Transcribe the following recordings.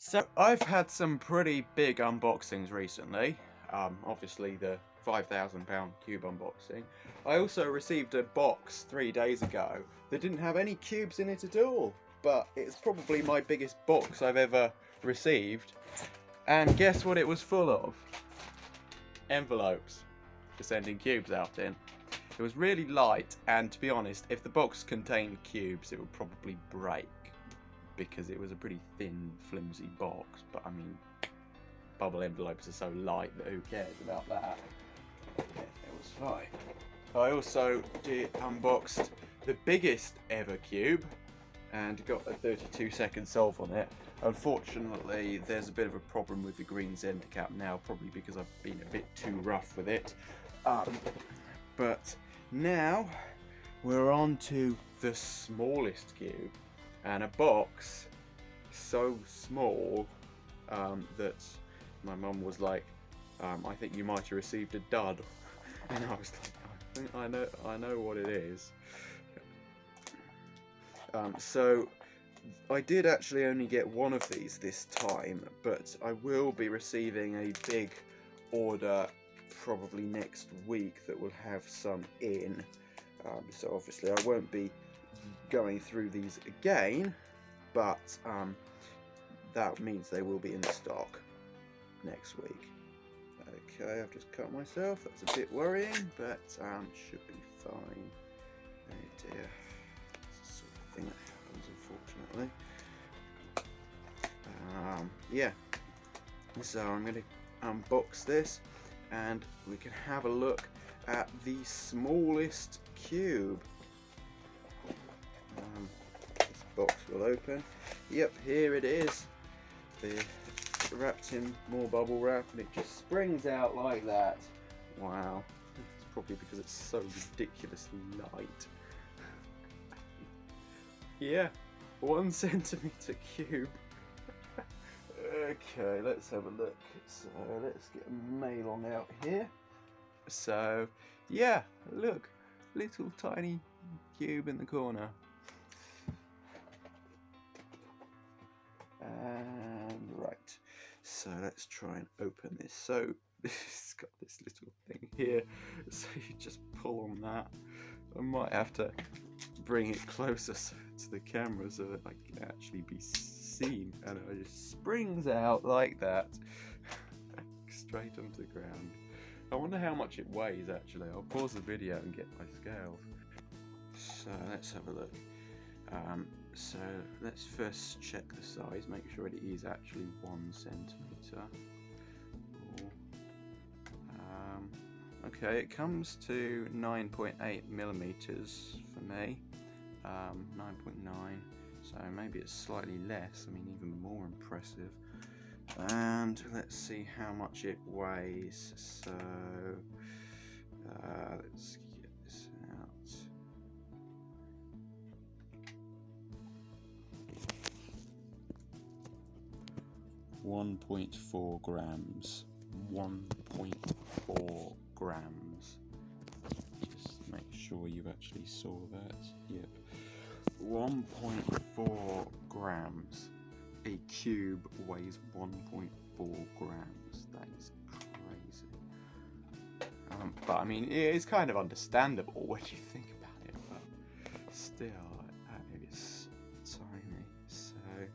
So I've had some pretty big unboxings recently. Obviously the £5,000 cube unboxing. I also received a box 3 days ago that didn't have any cubes in it at all. But it's probably my biggest box I've ever received. And guess what it was full of? Envelopes for sending cubes out in. It was really light, and to be honest, if the box contained cubes it would probably break, because it was a pretty thin, flimsy box. But I mean, bubble envelopes are so light that who cares about that? Yeah, it was fine. I also unboxed the biggest ever cube and got a 32-second solve on it. Unfortunately, there's a bit of a problem with the green Zender cap now, probably because I've been a bit too rough with it. But now we're on to the smallest cube, and a box so small that my mum was like, I think you might have received a dud. And I was like, I know what it is. So I did actually only get one of these this time, but I will be receiving a big order probably next week that will have some in. So obviously I won't be going through these again, but that means they will be in stock next week. Okay, I've just cut myself. That's a bit worrying, but should be fine. Oh dear. It's the sort of thing that happens, unfortunately. Yeah. So I'm going to unbox this, and we can have a look at the smallest cube. This box will open. Yep, here it is. It's wrapped in more bubble wrap, and it just springs out like that. Wow. It's probably because it's so ridiculously light. Yeah, 1 centimeter cube. Okay, let's have a look. So let's get a mail on out here. So yeah, look, little tiny cube in the corner. And right, so let's try and open this. So it's got this little thing here, so you just pull on that. I might have to bring it closer to the camera so that I can actually be seen, and it just springs out like that straight onto the ground. I wonder how much it weighs actually. I'll pause the video and get my scales. So let's have a look. So let's first check the size, make sure it is actually 1 centimeter. Okay, it comes to 9.8 millimeters for me. 9.9, so maybe it's slightly less. I mean, even more impressive. And let's see how much it weighs. So let's get this out. 1.4 grams. 1.4 grams. Just make sure you actually saw that. Yep. 1.4 grams. A cube weighs 1.4 grams. That is crazy. But I mean, it's kind of understandable when you think about it, but still, that is tiny. So yeah,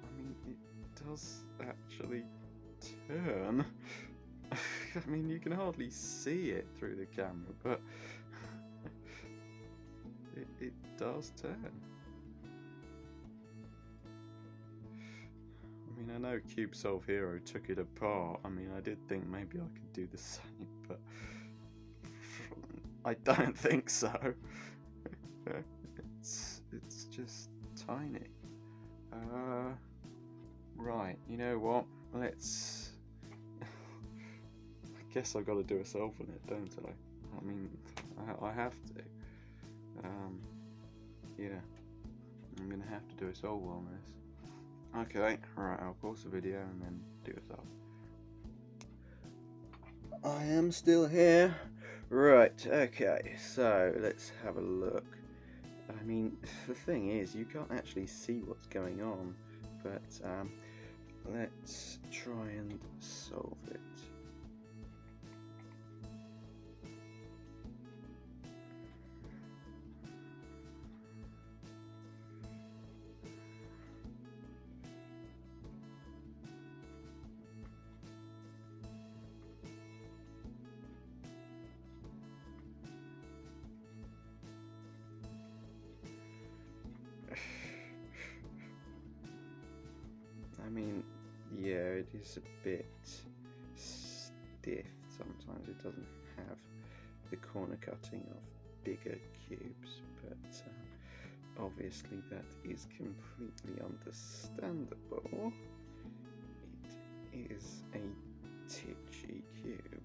I mean, it does actually turn. I mean, you can hardly see it through the camera, but it does turn. I mean, I know CubeSolve Hero took it apart. I mean, I did think maybe I could do the same, but I don't think so. It's just tiny. Right, you know what? Let's... I guess I've got to do a solve on it, don't I? I mean, I have to. Yeah, I'm gonna have to do a solve on this. Okay, right, I'll pause the video and then do a solve. I am still here. Right, okay, so let's have a look. I mean, the thing is, you can't actually see what's going on, but let's try and solve it. I mean, yeah, it is a bit stiff sometimes. It doesn't have the corner cutting of bigger cubes, but obviously that is completely understandable. It is a titchy cube.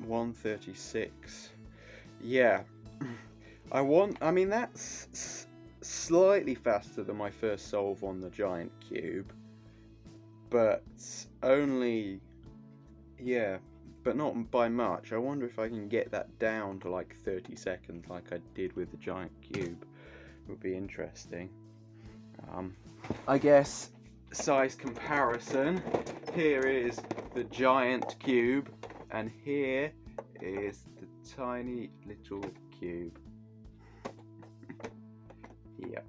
$136. Yeah. I mean, that's slightly faster than my first solve on the giant cube, but only, yeah, but not by much. I wonder if I can get that down to like 30 seconds like I did with the giant cube. It would be interesting. I guess size comparison, here is the giant cube and here is the tiny little cube. Yep,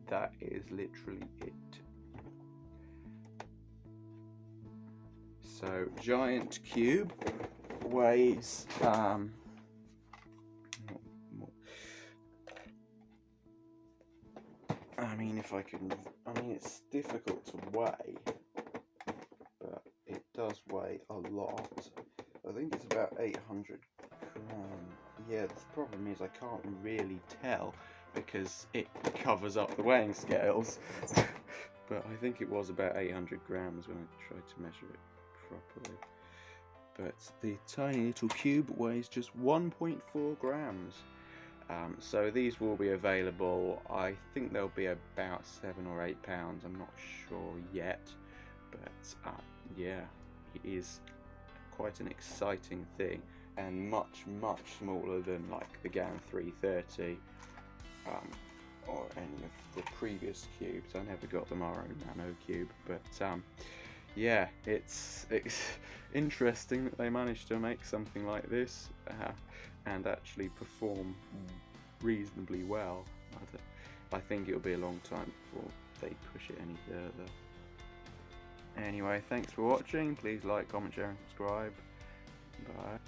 that is literally it. So giant cube weighs I mean, it's difficult to weigh, but it does weigh a lot. I think it's about 800 grams. Yeah, the problem is I can't really tell because it covers up the weighing scales. But I think it was about 800 grams when I tried to measure it properly. But the tiny little cube weighs just 1.4 grams. So these will be available. I think they'll be about £7 or £8. I'm not sure yet, but yeah, it is quite an exciting thing and much smaller than like the GAN 330 or any of the previous cubes. I never got the Maro Nano cube, but yeah, it's interesting that they managed to make something like this and actually perform reasonably well. I think it'll be a long time before they push it any further. Anyway, thanks for watching. Please like, comment, share and subscribe. Bye.